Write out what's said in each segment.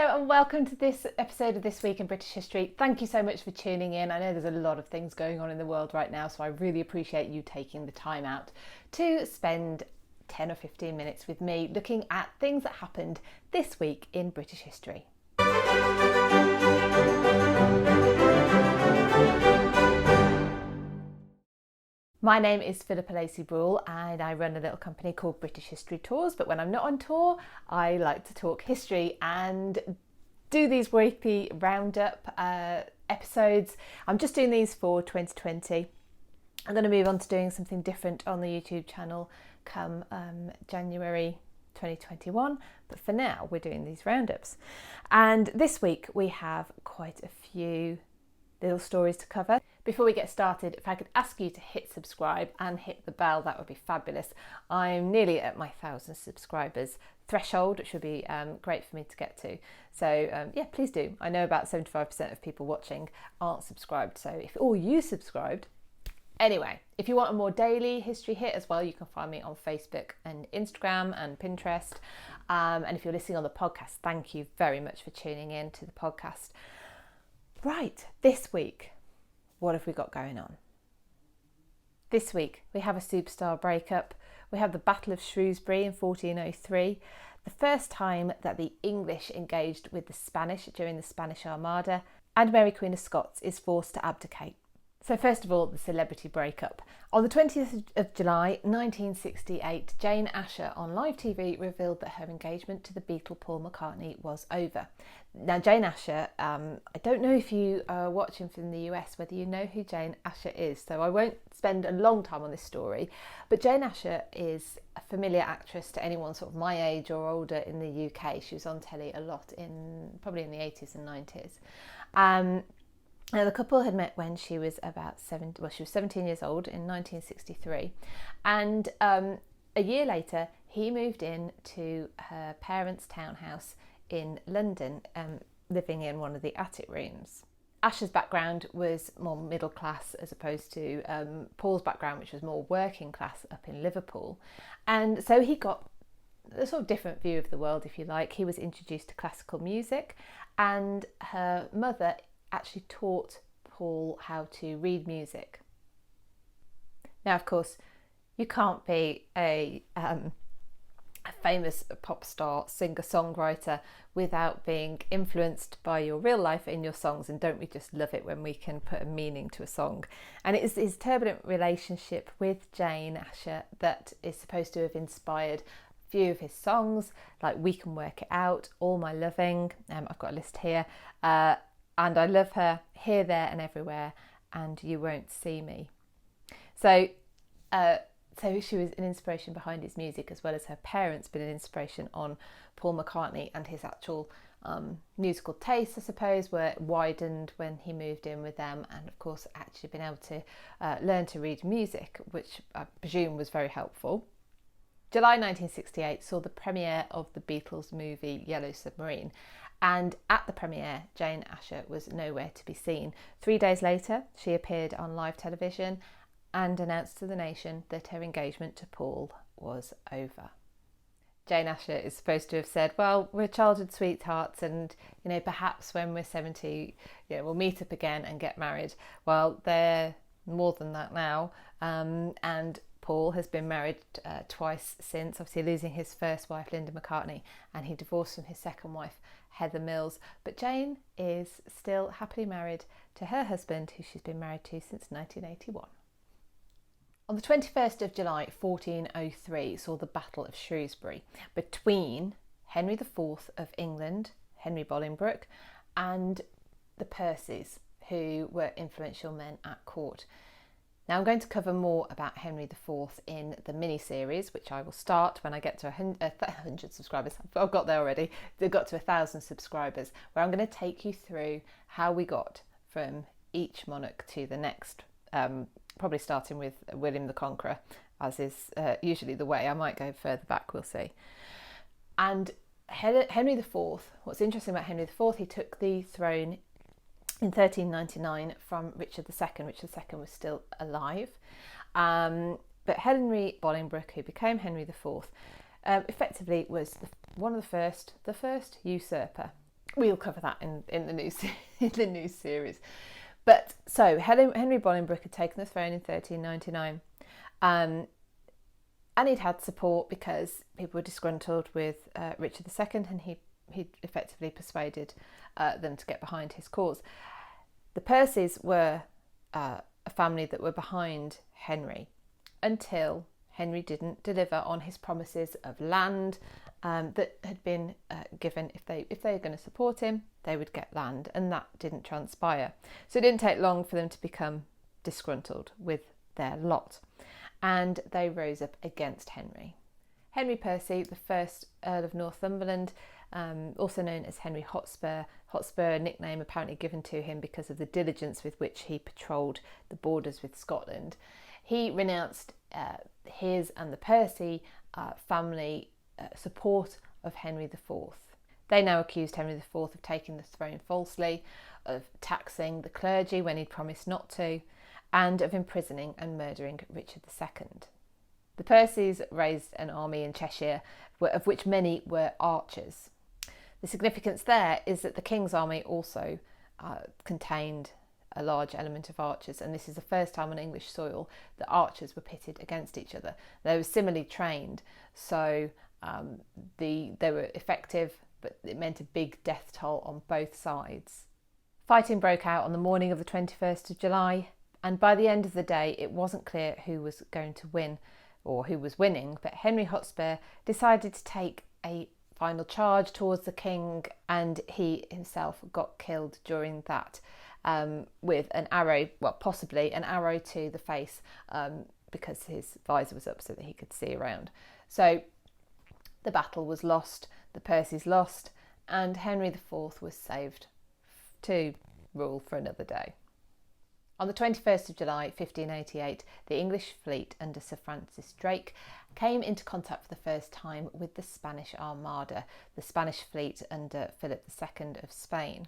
Hello and welcome to this episode of This Week in British History. Thank you so much for tuning in. I know there's a lot of things going on in the world right now, so I really appreciate you taking the time out to spend 10 or 15 minutes with me looking at things that happened this week in British history. My name is Philippa Lacey-Bruhl and I run a little company called British History Tours, but when I'm not on tour, I like to talk history and do these weekly roundup episodes. I'm just doing these for 2020. I'm going to move on to doing something different on the YouTube channel come January 2021, but for now we're doing these roundups. And this week we have quite a few little stories to cover. Before we get started, if I could ask you to hit subscribe and hit the bell, that would be fabulous. I'm nearly at my 1,000 subscribers threshold, which would be great for me to get to. So yeah, please do. I know about 75% of people watching aren't subscribed, so if all you subscribed. Anyway, if you want a more daily history hit as well, you can find me on Facebook and Instagram and Pinterest. And if you're listening on the podcast, thank you very much for tuning in to the podcast. Right, this week, what have we got going on? This week, we have a superstar breakup. We have the Battle of Shrewsbury in 1403, the first time that the English engaged with the Spanish during the Spanish Armada, and Mary Queen of Scots is forced to abdicate. So first of all, the celebrity breakup. On the 20th of July 1968, Jane Asher on live TV revealed that her engagement to the Beatle Paul McCartney was over. Now Jane Asher, I don't know if you are watching from the US whether you know who Jane Asher is, so I won't spend a long time on this story, but Jane Asher is a familiar actress to anyone sort of my age or older in the UK. She was on telly a lot probably in the 80s and 90s. Now, the couple had met when she was she was 17 years old in 1963. And a year later, he moved in to her parents' townhouse in London, living in one of the attic rooms. Asher's background was more middle class as opposed to Paul's background, which was more working class up in Liverpool. And so he got a sort of different view of the world, if you like. He was introduced to classical music, and her mother actually taught Paul how to read music. Now, of course, you can't be a famous pop star singer-songwriter without being influenced by your real life in your songs, and don't we just love it when we can put a meaning to a song? And it is his turbulent relationship with Jane Asher that is supposed to have inspired a few of his songs, like We Can Work It Out, All My Loving, I've got a list here, and I Love Her, Here, There and Everywhere, and You Won't See Me. So she was an inspiration behind his music, as well as her parents been an inspiration on Paul McCartney, and his actual musical tastes, I suppose, were widened when he moved in with them, and of course actually been able to learn to read music, which I presume was very helpful. July 1968 saw the premiere of the Beatles movie Yellow Submarine. And at the premiere, Jane Asher was nowhere to be seen. 3 days later, she appeared on live television and announced to the nation that her engagement to Paul was over. Jane Asher is supposed to have said, well, we're childhood sweethearts, and perhaps when we're 70, we'll meet up again and get married. Well, they're more than that now, and Paul has been married twice since, obviously losing his first wife, Linda McCartney, and he divorced from his second wife, Heather Mills. But Jane is still happily married to her husband, who she's been married to since 1981. On the 21st of July 1403 saw the Battle of Shrewsbury between Henry IV of England, Henry Bolingbroke, and the Percys, who were influential men at court. Now I'm going to cover more about Henry IV in the mini-series, which I will start when I get to 100 subscribers. I've got there already. They've got to 1,000 subscribers, where I'm going to take you through how we got from each monarch to the next, probably starting with William the Conqueror, as is usually the way. I might go further back, we'll see. And Henry IV, what's interesting about Henry IV, he took the throne in 1399 from Richard II. Richard II was still alive. But Henry Bolingbroke, who became Henry IV, effectively was the first usurper we'll cover that in the new in the new series. But so Henry Bolingbroke had taken the throne in 1399, and he'd had support because people were disgruntled with Richard II, and he effectively persuaded them to get behind his cause. The Percys were a family that were behind Henry until Henry didn't deliver on his promises of land that had been given. If they were going to support him, they would get land, and that didn't transpire. So it didn't take long for them to become disgruntled with their lot, and they rose up against Henry. Henry Percy, the first Earl of Northumberland, also known as Henry Hotspur, a nickname apparently given to him because of the diligence with which he patrolled the borders with Scotland. He renounced his and the Percy family support of Henry IV. They now accused Henry IV of taking the throne falsely, of taxing the clergy when he'd promised not to, and of imprisoning and murdering Richard II. The Percys raised an army in Cheshire, of which many were archers. The significance there is that the King's army also contained a large element of archers, and this is the first time on English soil that archers were pitted against each other. They were similarly trained, so they were effective, but it meant a big death toll on both sides. Fighting broke out on the morning of the 21st of July, and by the end of the day it wasn't clear who was going to win or who was winning, but Henry Hotspur decided to take a final charge towards the king, and he himself got killed during that with an arrow, well, possibly an arrow to the face, because his visor was up so that he could see around. So the battle was lost, the Percys lost, and Henry IV was saved to rule for another day. On the 21st of July 1588, the English fleet under Sir Francis Drake came into contact for the first time with the Spanish Armada, the Spanish fleet under Philip II of Spain.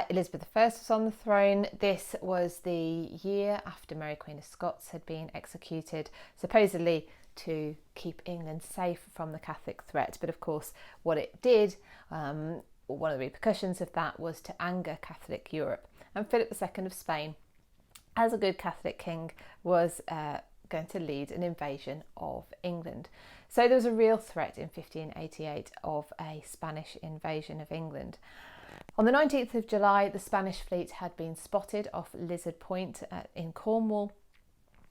Elizabeth I was on the throne. This was the year after Mary Queen of Scots had been executed, supposedly to keep England safe from the Catholic threat. But of course, what it did, one of the repercussions of that, was to anger Catholic Europe. And Philip II of Spain, as a good Catholic king, was going to lead an invasion of England. So there was a real threat in 1588 of a Spanish invasion of England. On the 19th of July, the Spanish fleet had been spotted off Lizard Point in Cornwall.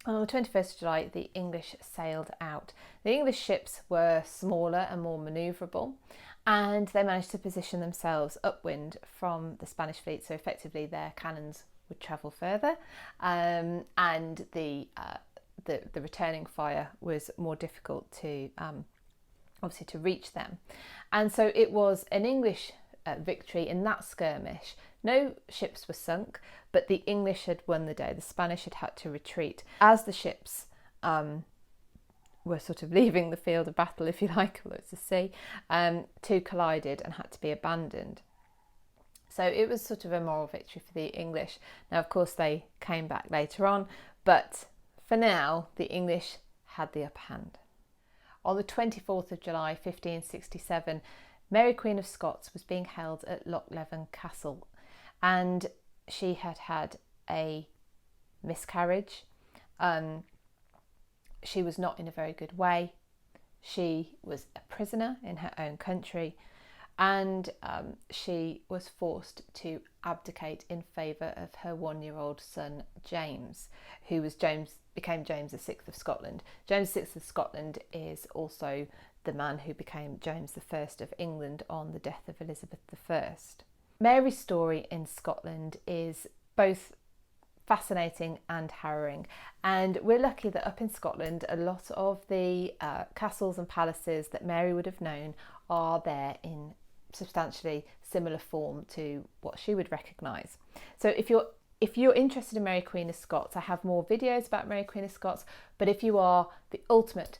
And on the 21st of July, the English sailed out. The English ships were smaller and more manoeuvrable, and they managed to position themselves upwind from the Spanish fleet, so effectively their cannons would travel further, and the returning fire was more difficult to obviously to reach them. And so it was an English victory in that skirmish. No ships were sunk, but the English had won the day. The Spanish had to retreat. As the ships were sort of leaving the field of battle, if you like, although it's the sea, two collided and had to be abandoned. So it was sort of a moral victory for the English. Now, of course, they came back later on, but for now, the English had the upper hand. On the 24th of July, 1567, Mary Queen of Scots was being held at Loch Leven Castle, and she had had a miscarriage. She was not in a very good way. She was a prisoner in her own country, and she was forced to abdicate in favour of her 1-year-old son James, who became James VI of Scotland. James VI of Scotland is also the man who became James I of England on the death of Elizabeth I. Mary's story in Scotland is both fascinating and harrowing, and we're lucky that up in Scotland a lot of the castles and palaces that Mary would have known are there in substantially similar form to what she would recognise. So if you're interested in Mary Queen of Scots, I have more videos about Mary Queen of Scots, but if you are the ultimate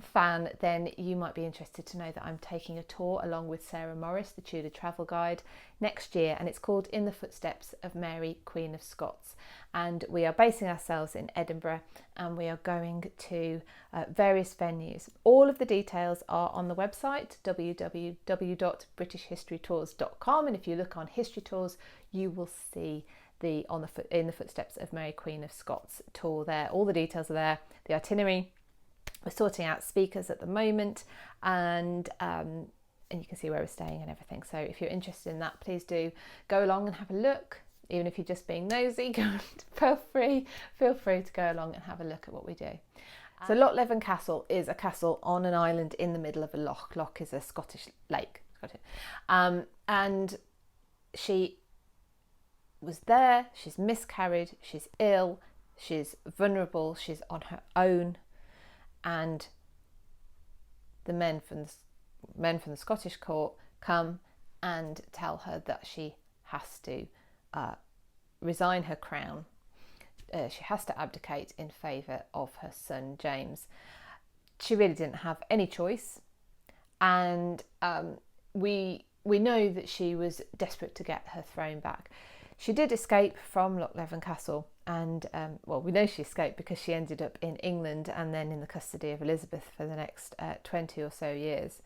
fan, then you might be interested to know that I'm taking a tour along with Sarah Morris, the Tudor travel guide, next year, and it's called In the Footsteps of Mary, Queen of Scots. And we are basing ourselves in Edinburgh, and we are going to various venues. All of the details are on the website www.britishhistorytours.com, and if you look on history tours, you will see the In the Footsteps of Mary, Queen of Scots tour there. All the details are there, the itinerary. We're sorting out speakers at the moment, and you can see where we're staying and everything. So if you're interested in that, please do go along and have a look. Even if you're just being nosy, feel free to go along and have a look at what we do. So Loch Leven Castle is a castle on an island in the middle of a loch. Loch is a Scottish lake. And she was there, she's miscarried, she's ill, she's vulnerable, she's on her own, and the men from the Scottish court come and tell her that she has to resign her crown. She has to abdicate in favour of her son James. She really didn't have any choice, and we know that she was desperate to get her throne back. She did escape from Loch Leven Castle, and we know she escaped because she ended up in England and then in the custody of Elizabeth for the next 20 or so years.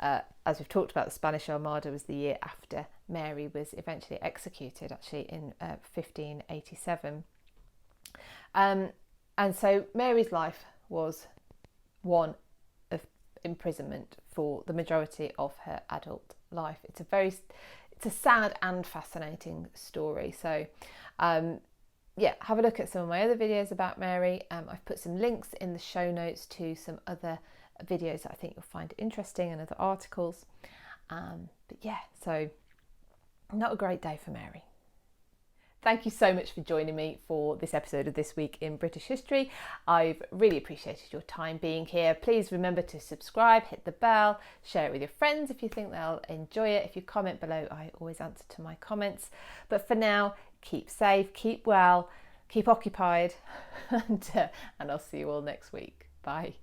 As we've talked about, the Spanish Armada was the year after Mary was eventually executed, actually in 1587. And so Mary's life was one of imprisonment for the majority of her adult life. It's a sad and fascinating story. So have a look at some of my other videos about Mary. I've put some links in the show notes to some other videos that I think you'll find interesting and other articles. So not a great day for Mary. Thank you so much for joining me for this episode of This Week in British History. I've really appreciated your time being here. Please remember to subscribe, hit the bell, share it with your friends if you think they'll enjoy it. If you comment below, I always answer to my comments. But for now, keep safe, keep well, keep occupied, and I'll see you all next week. Bye.